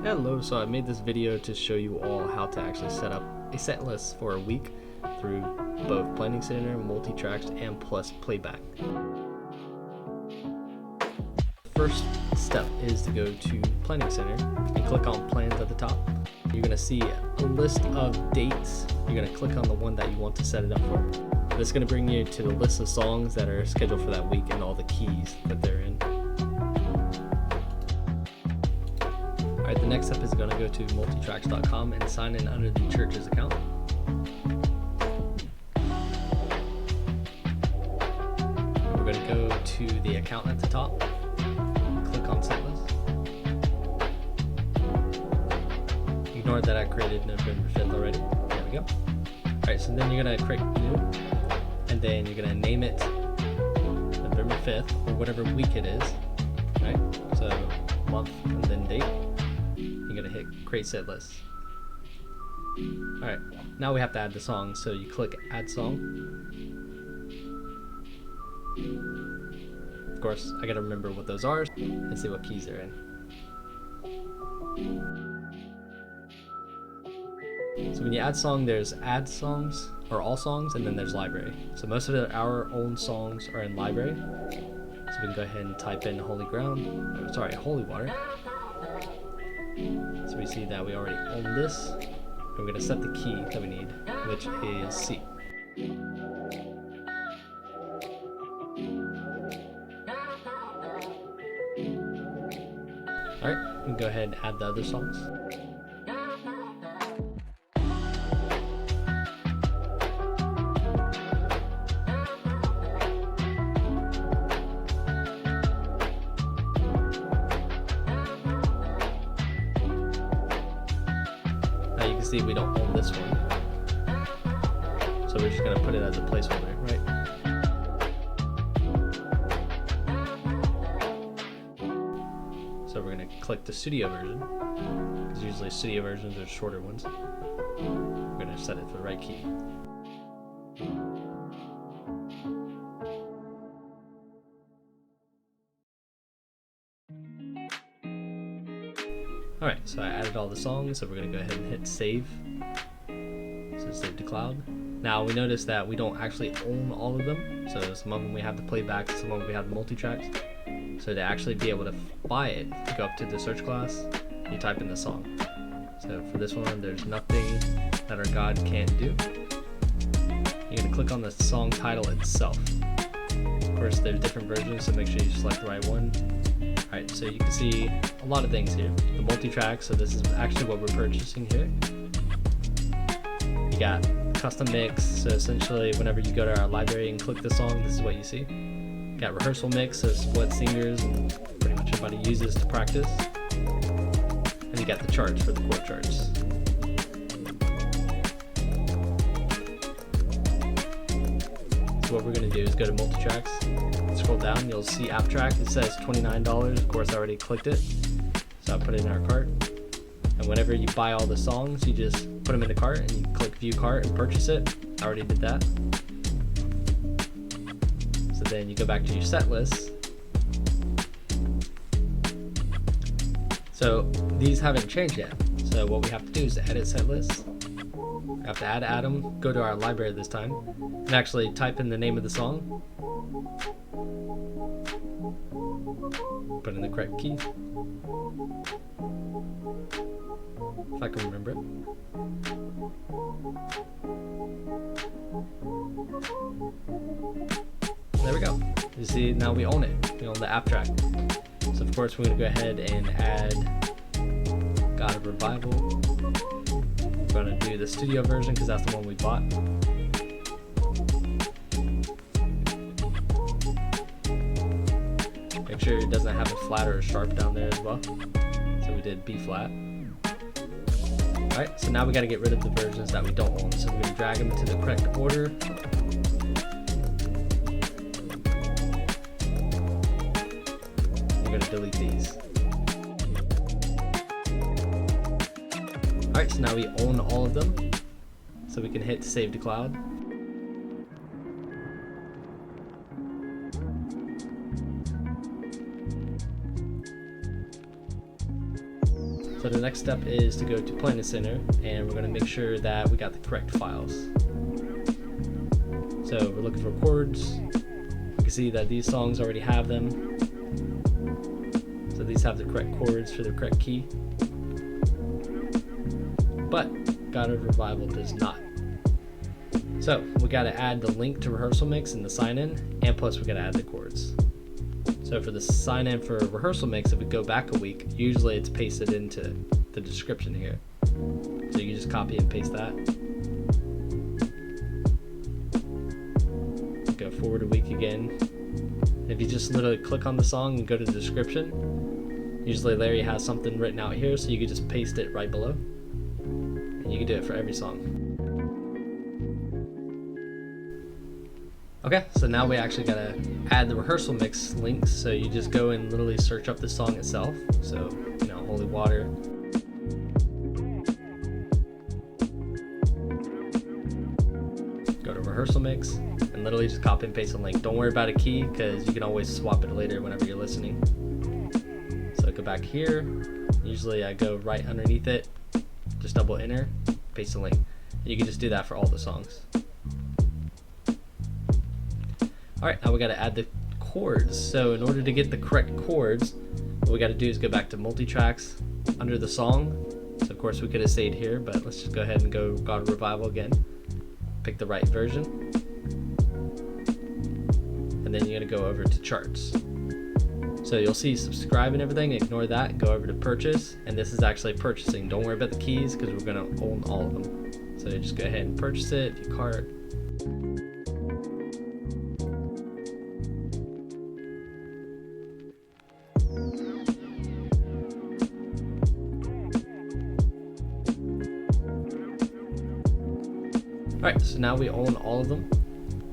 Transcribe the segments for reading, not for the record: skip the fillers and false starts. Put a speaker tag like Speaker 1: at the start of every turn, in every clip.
Speaker 1: Hello, so I made this video to show you all how to actually set up a set list for a week through both Planning Center, multi-tracks, and plus playback. First step is to go to Planning Center and click on Plans at the top. You're going to see a list of dates. You're going to click on the one that you want to set it up for. This is going to bring you to the list of songs that are scheduled for that week and all the keys that they're in. Alright, the next step is going to go to multitracks.com and sign in under the church's account. We're going to go to the account at the top, click on set list. Ignore that I created November 5th already. There we go. Alright, so then you're going to create new, and then you're going to name it November 5th or whatever week it is. Right? So month and then date. You're going to hit create set list. Alright, now we have to add the song, so you click add song. Of course, I gotta remember what those are and see what keys they're in. So when you add song, there's add songs or all songs, and then there's library. So most of our own songs are in library. So we can go ahead and type in holy water. So we see that we already own this. And we're going to set the key that we need, which is C. Alright, we can go ahead and add the other songs. Now you can see we don't own this one, so we're just going to put it as a placeholder, right? So we're going to click the studio version, because usually studio versions are shorter ones. We're going to set it for the right key. Alright, so I added all the songs, so we're going to go ahead and hit save. So save to cloud. Now we notice that we don't actually own all of them, so some of them we have the playback, some of them we have the multi-tracks. So to actually be able to buy it, you go up to the search class, you type in the song. So for this one, there's nothing that our God can't do. You're going to click on the song title itself. Of course, there's different versions, so make sure you select the right one. Alright, so you can see a lot of things here. The multi-track, so this is actually what we're purchasing here. You got custom mix, so essentially whenever you go to our library and click the song, this is what you see. You got rehearsal mix, so it's what singers and pretty much everybody uses to practice. And you got the charts for the chord charts. So what we're going to do is go to multi-tracks. Scroll down, you'll see app track. It says $29. Of course, I already clicked it, so I put it in our cart. And whenever you buy all the songs, you just put them in the cart and you click view cart and purchase it. I already did that. So then you go back to your set list. So these haven't changed yet. So what we have to do is edit set list. We have to add Adam, go to our library this time, and actually type in the name of the song. Put in the correct key. If I can remember it. There we go. You see, now we own it. We own the app track. So of course we're going to go ahead and add God of Revival. We're going to do the studio version because that's the one we bought. Make sure it doesn't have a flat or a sharp down there as well. So we did B flat. Alright, so now we got to get rid of the versions that we don't own. So we're going to drag them into the correct order. We're going to delete these. Alright, so now we own all of them. So we can hit save to cloud. So the next step is to go to Planning Center, and we're going to make sure that we got the correct files. So we're looking for chords. You can see that these songs already have them. So these have the correct chords for the correct key. But God of Revival does not. So we got to add the link to Rehearsal Mix in the sign in, and plus we got to add the chords. So for the sign in for Rehearsal Mix, if we go back a week, usually it's pasted into the description here. So you can just copy and paste that. Go forward a week again. If you just literally click on the song and go to the description, usually Larry has something written out here, so you can just paste it right below. And you can do it for every song. Okay, so now we actually gotta add the Rehearsal Mix links, so you just go and literally search up the song itself. So, Holy Water. Go to Rehearsal Mix, and literally just copy and paste the link. Don't worry about a key, because you can always swap it later whenever you're listening. So I go back here, usually I go right underneath it, just double enter, paste the link. You can just do that for all the songs. Alright, now we got to add the chords. So in order to get the correct chords, what we got to do is go back to multi-tracks under the song. So of course we could have stayed here, but let's just go ahead and go God of Revival again. Pick the right version. And then you're going to go over to charts. So you'll see subscribe and everything, ignore that, go over to purchase, and this is actually purchasing. Don't worry about the keys because we're going to own all of them. So you just go ahead and purchase it, view cart. Alright, so now we own all of them.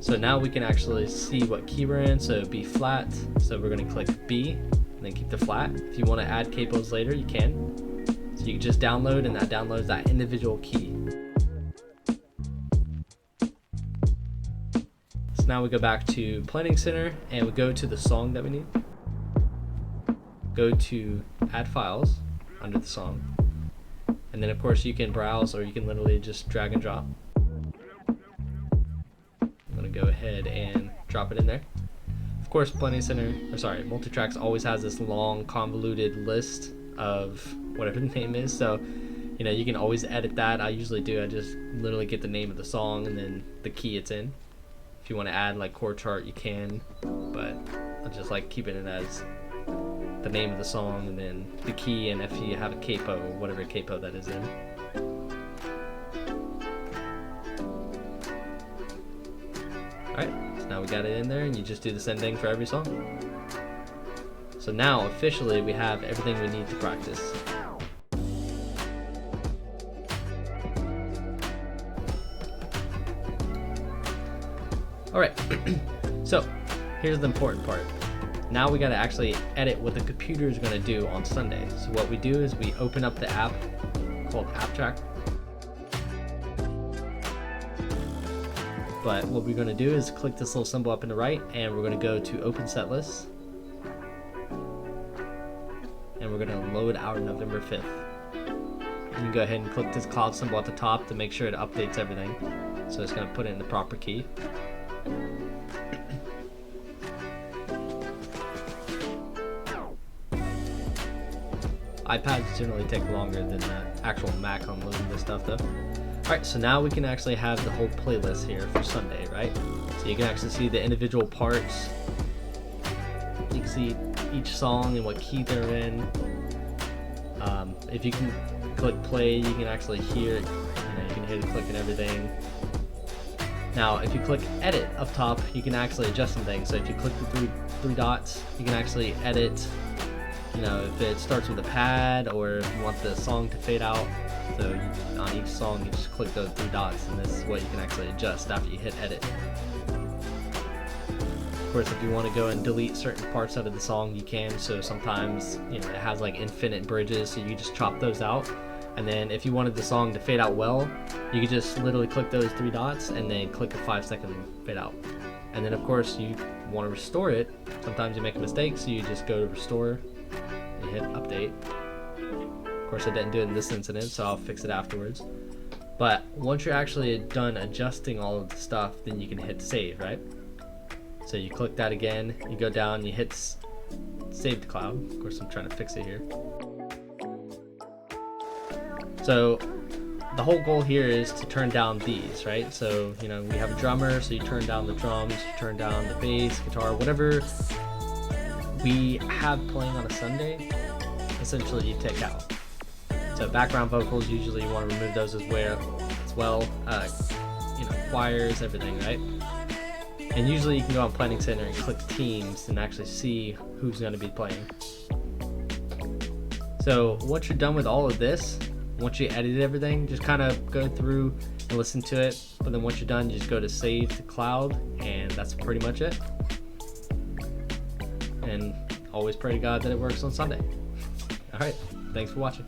Speaker 1: So now we can actually see what key we're in. So B flat, so we're going to click B and then keep the flat. If you want to add capos later, you can. So you can just download, and that downloads that individual key. So now we go back to Planning Center and we go to the song that we need. Go to Add Files under the song. And then of course you can browse, or you can literally just drag and drop. Go ahead and drop it in there. Of course, Multitracks always has this long convoluted list of whatever the name is, so you can always edit that. I usually do. I just literally get the name of the song and then the key it's in. If you want to add like chord chart, you can, but I just like keeping it as the name of the song and then the key, and if you have a capo, whatever capo that is in. Alright, so now we got it in there, and you just do the same thing for every song. So now, officially, we have everything we need to practice. Alright, so here's the important part. Now we gotta actually edit what the computer is gonna do on Sunday. So what we do is we open up the app called AppTrack. But what we're going to do is click this little symbol up in the right, and we're going to go to Open Set List. And we're going to load our November 5th. You can go ahead and click this cloud symbol at the top to make sure it updates everything. So it's going to put it in the proper key. iPads generally take longer than the actual Mac on loading this stuff though. Alright, so now we can actually have the whole playlist here for Sunday, right? So you can actually see the individual parts. You can see each song and what key they're in. If you can click play, you can actually hear it. You can hear the click and everything. Now, if you click edit up top, you can actually adjust some things. So if you click the three dots, you can actually edit. If it starts with a pad, or if you want the song to fade out. So on each song, you just click those 3 dots, and this is what you can actually adjust after you hit edit. Of course, if you want to go and delete certain parts out of the song, you can. So sometimes, it has like infinite bridges, so you just chop those out. And then if you wanted the song to fade out well, you could just literally click those 3 dots and then click a 5-second fade out. And then of course, you want to restore it. Sometimes you make a mistake, so you just go to restore, you hit update. Of course, I didn't do it in this incident, so I'll fix it afterwards. But once you're actually done adjusting all of the stuff, then you can hit save, right? So you click that again, you go down, you hit save to cloud. Of course, I'm trying to fix it here. So the whole goal here is to turn down these, right? So, you know, we have a drummer, so you turn down the drums, you turn down the bass, guitar, whatever we have playing on a Sunday, essentially you take out. So background vocals, usually you want to remove those as well, you know, choirs, everything, right? And usually you can go on Planning Center and click Teams and actually see who's going to be playing. So once you're done with all of this, once you edit everything, just kind of go through and listen to it. But then once you're done, you just go to save to cloud, and that's pretty much it. And always pray to God that it works on Sunday. All right, thanks for watching.